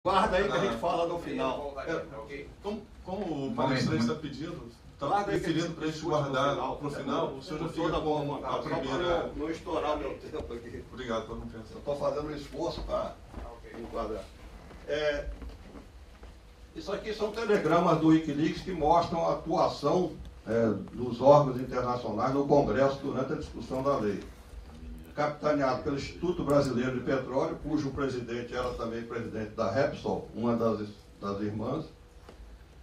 Guarda aí que a gente fala no final. Como o palestrante está pedindo, está preferindo para a gente guardar para o final, o senhor já fica com a primeira... Não estourar meu tempo aqui. Obrigado, para não pensar. Estou fazendo um esforço para enquadrar. Isso aqui são telegramas do Wikileaks que mostram a atuação dos órgãos internacionais no Congresso durante a discussão da lei. Capitaneado pelo Instituto Brasileiro de Petróleo, cujo presidente era também presidente da Repsol, uma das irmãs,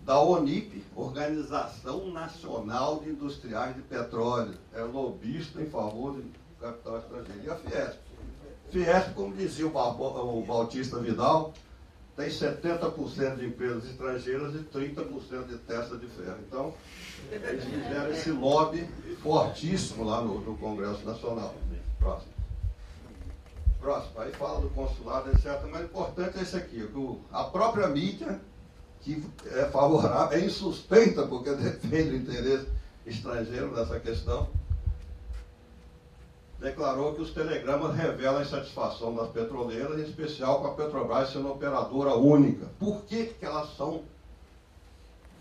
da ONIP, Organização Nacional de Industriais de Petróleo, é lobista em favor do capital estrangeiro, e a Fiesp. Fiesp, como dizia o Bautista Vidal, tem 70% de empresas estrangeiras e 30% de testa de ferro. Então, eles fizeram esse lobby fortíssimo lá no Congresso Nacional. Próximo. Aí fala do consulado, etc. Mas o importante é esse aqui, que a própria mídia, que é favorável, é insuspeita, porque defende o interesse estrangeiro nessa questão, declarou que os telegramas revelam a insatisfação das petroleiras, em especial com a Petrobras sendo operadora única. Por que elas são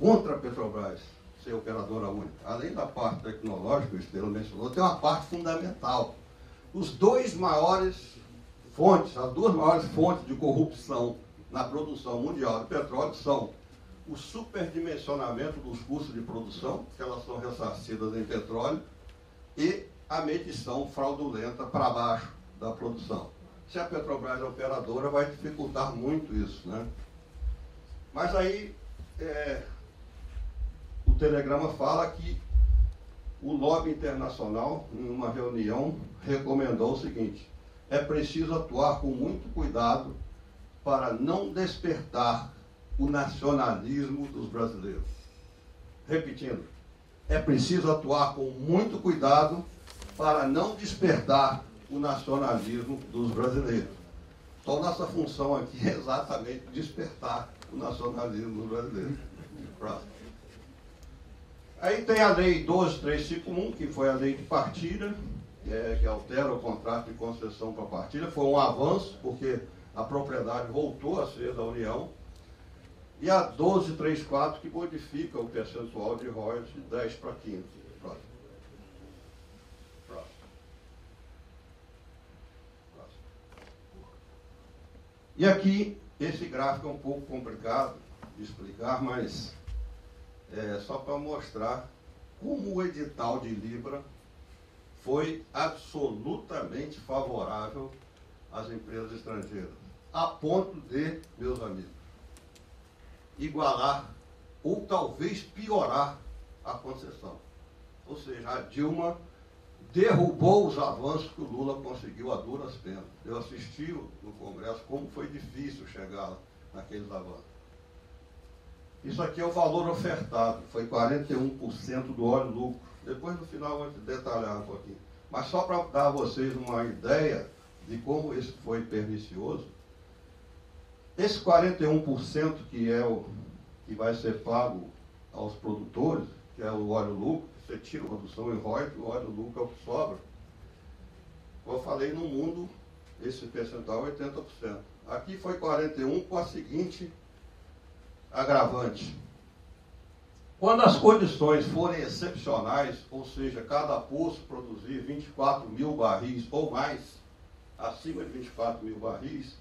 contra a Petrobras ser operadora única? Além da parte tecnológica, que o Estelo mencionou, tem uma parte fundamental. As duas maiores fontes de corrupção na produção mundial de petróleo são o superdimensionamento dos custos de produção, que elas são ressarcidas em petróleo, e a medição fraudulenta para baixo da produção. Se a Petrobras é operadora, vai dificultar muito isso, né? Mas aí, o telegrama fala que o lobby internacional, em uma reunião, recomendou o seguinte: é preciso atuar com muito cuidado para não despertar o nacionalismo dos brasileiros. Repetindo, é preciso atuar com muito cuidado para não despertar o nacionalismo dos brasileiros. Então, nossa função aqui é exatamente despertar o nacionalismo dos brasileiros. Próximo. Aí tem a Lei 12.351, que foi a lei de partilha, que altera o contrato de concessão para partilha. Foi um avanço, porque a propriedade voltou a ser da União. E a 12.34, que modifica o percentual de royalties de 10 para 15. Próximo. E aqui, esse gráfico é um pouco complicado de explicar, mas só para mostrar como o edital de Libra foi absolutamente favorável às empresas estrangeiras, a ponto de, meus amigos, igualar ou talvez piorar a concessão. Ou seja, a Dilma derrubou os avanços que o Lula conseguiu a duras penas. Eu assisti no Congresso como foi difícil chegar naqueles avanços. Isso aqui é o valor ofertado, foi 41% do óleo lucro. Depois, no final, eu vou detalhar um pouquinho. Mas só para dar a vocês uma ideia de como isso foi pernicioso, esse 41% que é o que vai ser pago aos produtores, que é o óleo lucro, você tira a produção em royalties, o óleo lucro é o que sobra. Como eu falei, no mundo, esse percentual é 80%. Aqui foi 41% com a seguinte agravante. Quando as condições forem excepcionais, ou seja, cada poço produzir 24 mil barris ou mais, acima de 24 mil barris,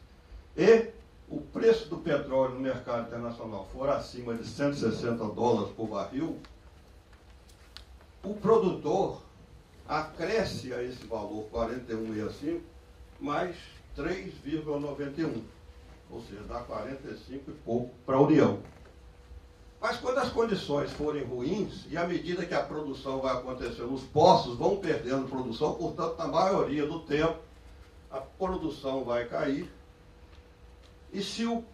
e o preço do petróleo no mercado internacional for acima de $160 por barril, o produtor acresce a esse valor 41,65 mais 3,91, ou seja, dá 45 e pouco para a União. Mas quando as condições forem ruins, e à medida que a produção vai acontecendo, os poços vão perdendo produção, portanto, na maioria do tempo, a produção vai cair. E se o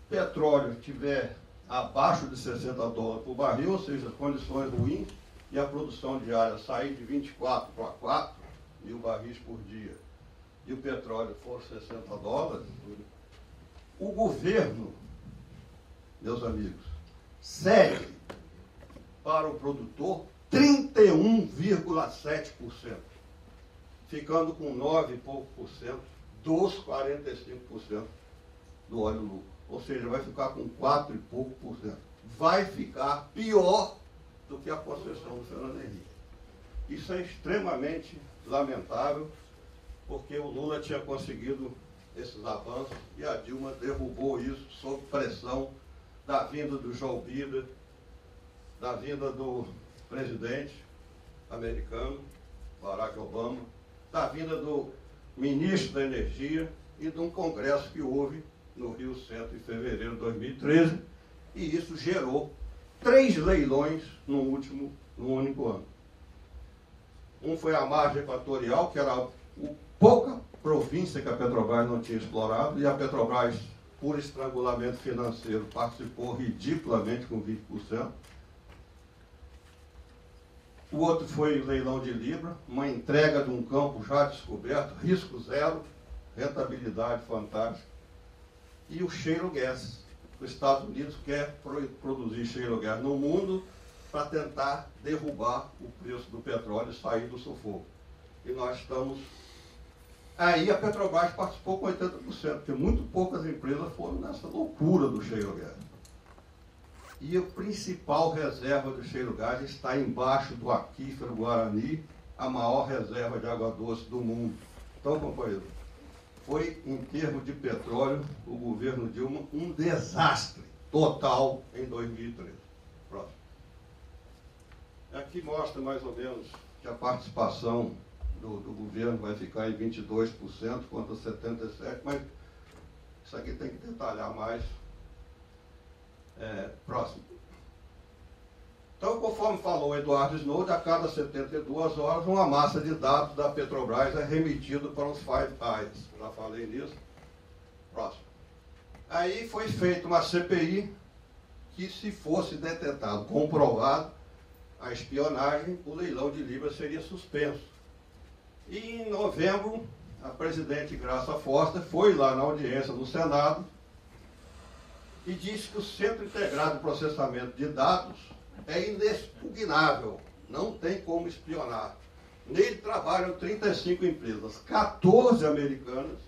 petróleo estiver abaixo de $60 por barril, ou seja, as condições ruins, e a produção diária sair de 24 para 4 mil barris por dia, e o petróleo for $60, o governo, meus amigos, cede para o produtor 31,7%, ficando com 9 e pouco por cento dos 45% do óleo lucro. ou seja, vai ficar com 4 e pouco por cento. Vai ficar pior do que a concessão do Fernando Henrique. Isso é extremamente lamentável, porque o Lula tinha conseguido esses avanços e a Dilma derrubou isso sob pressão da vinda do Joe Biden, da vinda do presidente americano, Barack Obama, da vinda do ministro da Energia e de um congresso que houve no Rio Centro em fevereiro de 2013, e isso gerou 3 leilões no único ano. Um foi a margem equatorial, que era a pouca província que a Petrobras não tinha explorado, e a Petrobras, por estrangulamento financeiro, participou ridiculamente com 20%. O outro foi o leilão de Libra, uma entrega de um campo já descoberto, risco zero, rentabilidade fantástica. E o shale gas. Os Estados Unidos quer produzir shale gas no mundo para tentar derrubar o preço do petróleo e sair do sufoco. E nós estamos... Aí a Petrobras participou com 80%, porque muito poucas empresas foram nessa loucura do shale gas. E a principal reserva do shale gas está embaixo do aquífero Guarani, a maior reserva de água doce do mundo. Então, companheiro, foi, em termos de petróleo, o governo Dilma um desastre total em 2013. Próximo. Aqui mostra mais ou menos que a participação do governo vai ficar em 22% contra 77%, mas isso aqui tem que detalhar mais. Próximo. Então, conforme falou o Eduardo Snowden, a cada 72 horas uma massa de dados da Petrobras é remetida para os Five Eyes. Já falei nisso. Próximo. Aí foi feita uma CPI que, se fosse detectado, comprovado a espionagem, o leilão de Libra seria suspenso. E em novembro, a presidente Graça Foster foi lá na audiência do Senado e disse que o Centro Integrado de Processamento de Dados é inexpugnável, não tem como espionar. Nele trabalham 35 empresas, 14 americanas,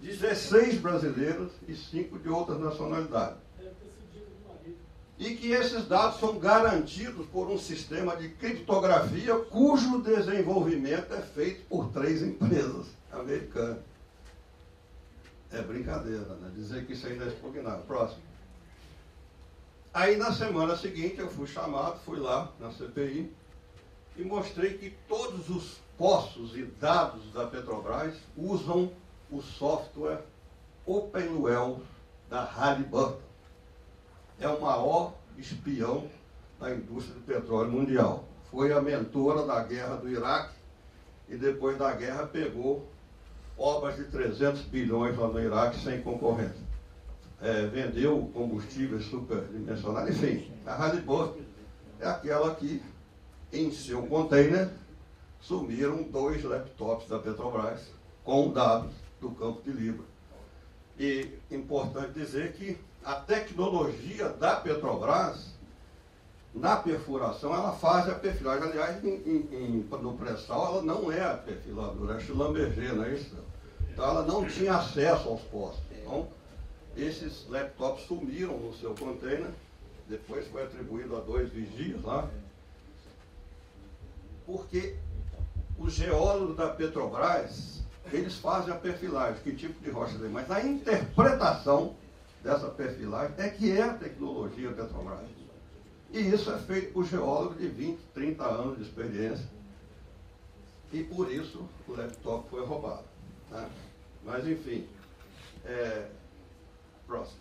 16 brasileiras e 5 de outras nacionalidades. E que esses dados são garantidos por um sistema de criptografia cujo desenvolvimento é feito por 3 empresas americanas. É brincadeira, né? Dizer que isso ainda é inexpugnável. Próximo. Aí, na semana seguinte, eu fui chamado, fui lá na CPI e mostrei que todos os poços e dados da Petrobras usam o software OpenWell da Halliburton. É o maior espião da indústria do petróleo mundial. Foi a mentora da guerra do Iraque e depois da guerra pegou obras de 300 bilhões lá no Iraque sem concorrência. Vendeu combustíveis superdimensionados, enfim. A Halliburton é aquela que, em seu container, sumiram 2 laptops da Petrobras com dados do campo de Libra. E importante dizer que a tecnologia da Petrobras, na perfuração, ela faz a perfilagem. Aliás, no pré-sal, ela não é a perfiladora, é a Schlumberger, não é isso? Então, ela não tinha acesso aos postos. Então, esses laptops sumiram no seu container, depois foi atribuído a 2 vigias lá, porque os geólogos da Petrobras, eles fazem a perfilagem, que tipo de rocha tem, mas a interpretação dessa perfilagem é que é a tecnologia Petrobras. E isso é feito por geólogos de 20, 30 anos de experiência. E por isso o laptop foi roubado. Tá? Mas, enfim. Próximo.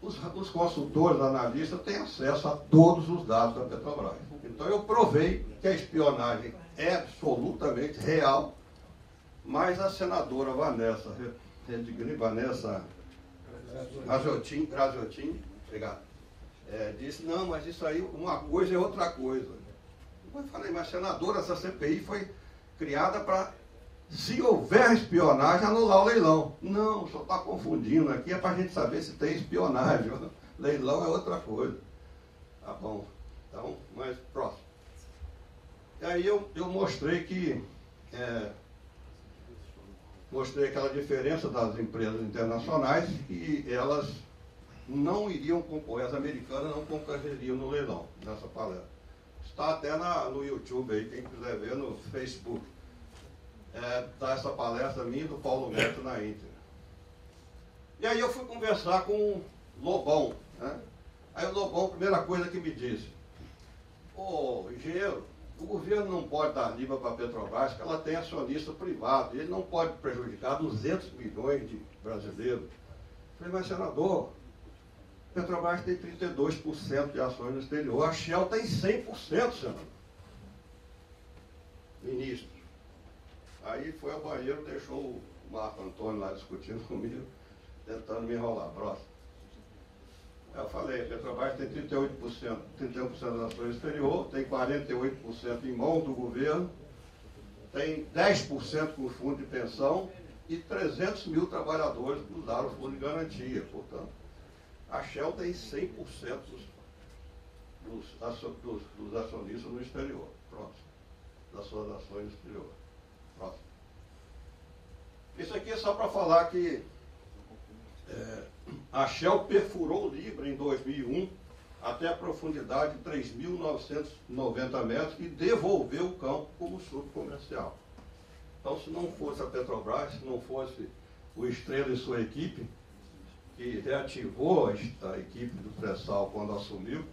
Os consultores, analistas, têm acesso a todos os dados da Petrobras. Então, eu provei que a espionagem é absolutamente real, mas a senadora Vanessa Graziotin, obrigado, disse, não, mas isso aí, uma coisa é outra coisa. Eu falei, mas senadora, essa CPI foi criada para, se houver espionagem, anular o leilão. Não, só está confundindo aqui, é para a gente saber se tem espionagem. Leilão é outra coisa. Tá bom. Então, mas próximo. E aí eu mostrei que mostrei aquela diferença das empresas internacionais, que elas não iriam concorrer, as americanas não concorreriam no leilão, nessa palestra. Está até no YouTube aí, quem quiser ver, no Facebook. Está essa palestra minha do Paulo Neto na íntegra. E aí eu fui conversar com o Lobão, né? Aí o Lobão, a primeira coisa que me disse: ô, engenheiro, o governo não pode dar livre para a Petrobras, que ela tem acionista privado, e ele não pode prejudicar 200 milhões de brasileiros. Eu falei, mas senador, a Petrobras tem 32% de ações no exterior, a Shell tem 100%, senador. Ministro. Aí foi ao banheiro, deixou o Marco Antônio lá discutindo comigo, tentando me enrolar. Próximo. Eu falei, a Petrobras tem 31% das ações exterior, tem 48% em mão do governo, tem 10% com o fundo de pensão e 300 mil trabalhadores que usaram o fundo de garantia. Portanto, a Shell tem 100% dos acionistas no exterior. Próximo. Das suas ações no exterior. Próximo. Isso aqui é só para falar que a Shell perfurou o Libra em 2001 até a profundidade de 3.990 metros e devolveu o campo como subcomercial. Então, se não fosse a Petrobras, se não fosse o Estrela e sua equipe, que reativou a equipe do pré-sal quando assumiu,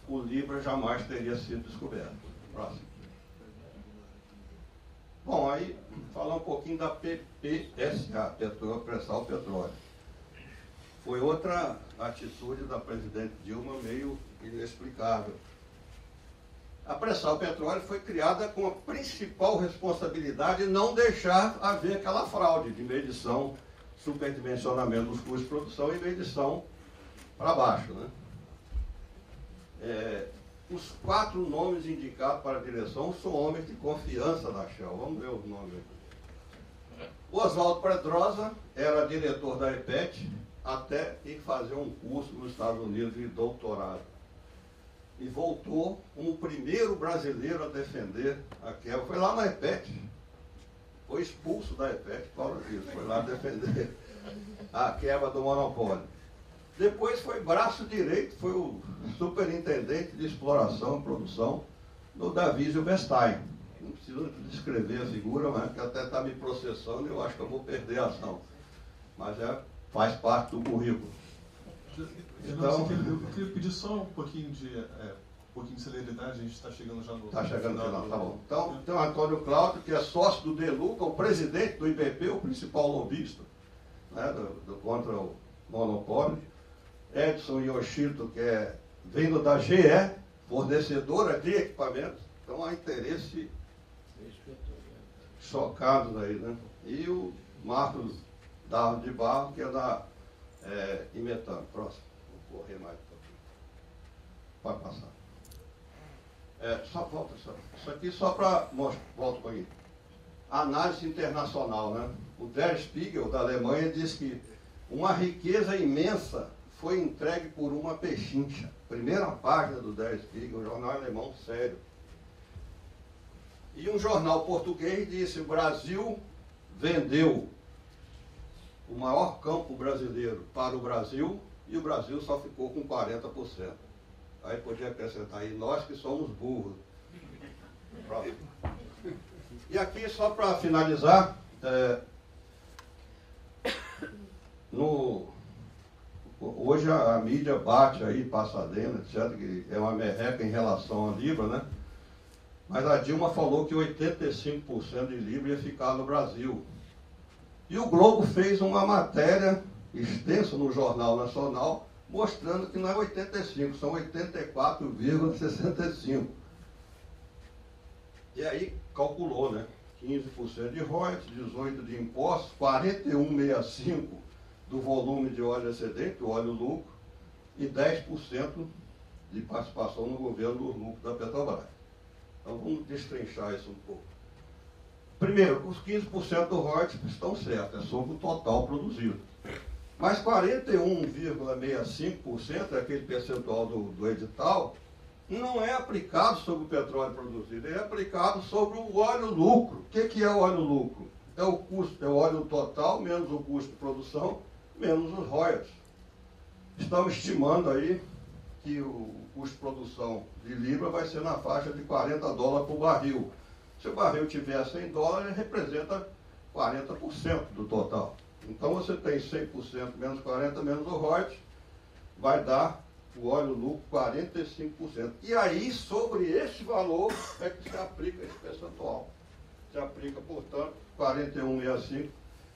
o Libra jamais teria sido descoberto. Próximo. Bom, aí falar um pouquinho da PPSA, Pré-Sal Petróleo. Foi outra atitude da presidente Dilma meio inexplicável. A Pré-Sal Petróleo foi criada com a principal responsabilidade de não deixar haver aquela fraude de medição, superdimensionamento dos custos de produção e medição para baixo, né? Os 4 nomes indicados para a direção são homens de confiança da Shell. Vamos ver os nomes aqui. O Oswaldo Pedrosa era diretor da EPET até ir fazer um curso nos Estados Unidos de doutorado. E voltou como o primeiro brasileiro a defender a quebra. Foi lá na EPET. Foi expulso da EPET por causa disso. Foi lá defender a quebra do monopólio. Depois foi braço direito, foi o superintendente de exploração e produção do Davísio Bestein. Não preciso descrever a figura, mas que até está me processando e eu acho que eu vou perder a ação. Mas faz parte do currículo. Então, eu queria pedir só um pouquinho de celeridade, a gente está chegando já no final. Está chegando no final, tá bom. Então, tem o Antônio Cláudio, que é sócio do Deluca, o presidente do IBP, o principal lobista, né, contra o monopólio. Edson Yoshito, que é vindo da GE, fornecedora de equipamentos. Então há interesse chocados aí, né? E o Marcos Darro de Barro, que é da Imetano. Próximo. Vou correr mais um pouquinho. Pode passar. Só volta, isso aqui só para mostrar. Volta um pouquinho. Análise internacional, né? O Der Spiegel, da Alemanha, diz que uma riqueza imensa foi entregue por uma pechincha. Primeira página do Der Spiegel, um jornal alemão sério. E um jornal português disse: o Brasil vendeu o maior campo brasileiro para o Brasil e o Brasil só ficou com 40%. Aí podia acrescentar aí, nós que somos burros. Próximo. E aqui, só para finalizar, hoje a mídia bate aí, Passadena, etc., que é uma merreca em relação à Libra, né? Mas a Dilma falou que 85% de Libra ia ficar no Brasil. E o Globo fez uma matéria extensa no Jornal Nacional, mostrando que não é 85%, são 84,65%. E aí calculou, né? 15% de royalties, 18% de impostos, 41,65% do volume de óleo excedente, do óleo lucro, e 10% de participação no governo do lucro da Petrobras. Então vamos destrinchar isso um pouco. Primeiro, os 15% do royalties estão certos, é sobre o total produzido. Mas 41,65%, aquele percentual do edital, não é aplicado sobre o petróleo produzido, é aplicado sobre o óleo lucro. O que é o óleo lucro? é o custo, é o óleo total, menos o custo de produção, menos os royalties. Estamos estimando aí que o custo de produção de libra vai ser na faixa de $40 por barril. Se o barril tiver $100, ele representa 40% do total. Então você tem 100% menos 40% menos o royalties, vai dar o óleo lucro 45%. E aí, sobre esse valor, é que se aplica esse percentual. Se aplica, portanto, 41,65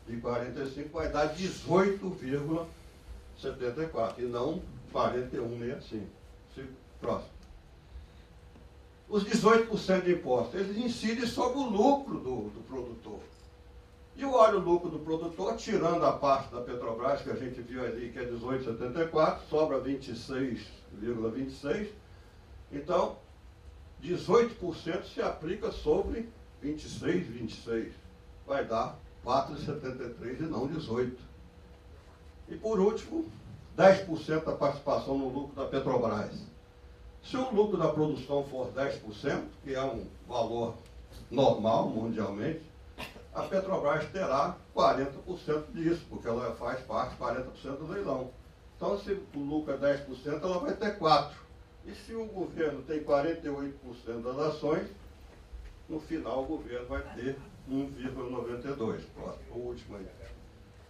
de 45 vai dar 18,74 e não 41,65. Próximo. Os 18% de imposto, eles incidem sobre o lucro do produtor. E o óleo lucro do produtor, tirando a parte da Petrobras, que a gente viu ali, que é 18,74, sobra 26,26. Então, 18% se aplica sobre 26,26. Vai dar 4,73 e não 18. E por último, 10% da participação no lucro da Petrobras. Se o lucro da produção for 10%, que é um valor normal mundialmente, a Petrobras terá 40% disso, porque ela faz parte, 40% do leilão. Então, se o lucro é 10%, ela vai ter 4%. E se o governo tem 48% das ações, no final o governo vai ter 1,92%. O último aí.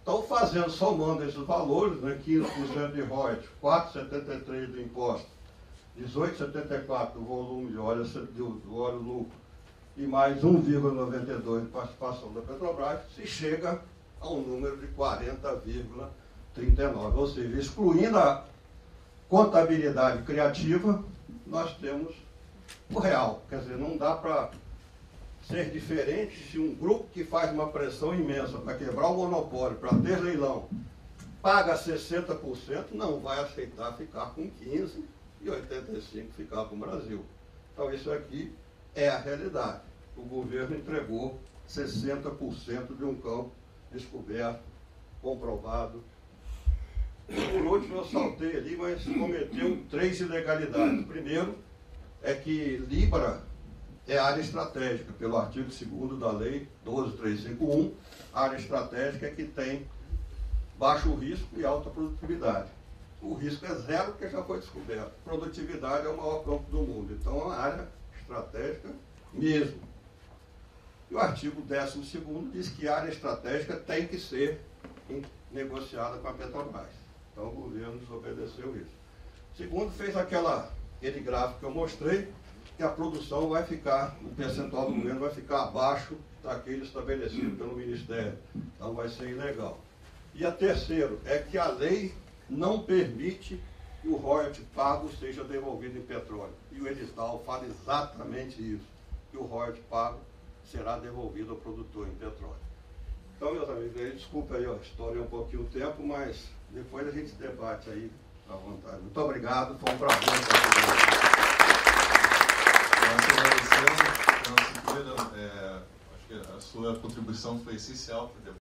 Então, somando esses valores, né, 15% de royalties, 4,73% do imposto, 18,74% do volume de óleo, do óleo lucro, e mais 1,92% de participação da Petrobras, se chega a um número de 40,39%. Ou seja, excluindo a contabilidade criativa, nós temos o real. Quer dizer, não dá para ser diferente se um grupo que faz uma pressão imensa para quebrar o monopólio, para ter leilão, paga 60%, não vai aceitar ficar com 15% e 85% ficar com o Brasil. Então, isso aqui é a realidade. O governo entregou 60% de um campo descoberto, comprovado. Por último, eu saltei ali, mas cometeu 3 ilegalidades. Primeiro, é que Libra é área estratégica, pelo artigo 2º da Lei 12.351, área estratégica é que tem baixo risco e alta produtividade. O risco é zero, porque já foi descoberto. Produtividade é o maior campo do mundo. Então, é uma área estratégica mesmo. E o artigo 12º diz que a área estratégica tem que ser negociada com a Petrobras. Então, o governo desobedeceu isso. Segundo, fez aquele gráfico que eu mostrei, que a produção vai ficar, o percentual do governo vai ficar abaixo daquele estabelecido pelo Ministério. Então, vai ser ilegal. E a terceiro é que a lei não permite que o royalty pago seja devolvido em petróleo. E o edital fala exatamente isso, que o royalty pago será devolvido ao produtor em petróleo. Então, meus amigos, desculpa aí, estourei um pouquinho o tempo, mas depois a gente debate aí à vontade. Muito obrigado, foi um prazer estar aqui. Acho que a sua contribuição foi essencial para o debate.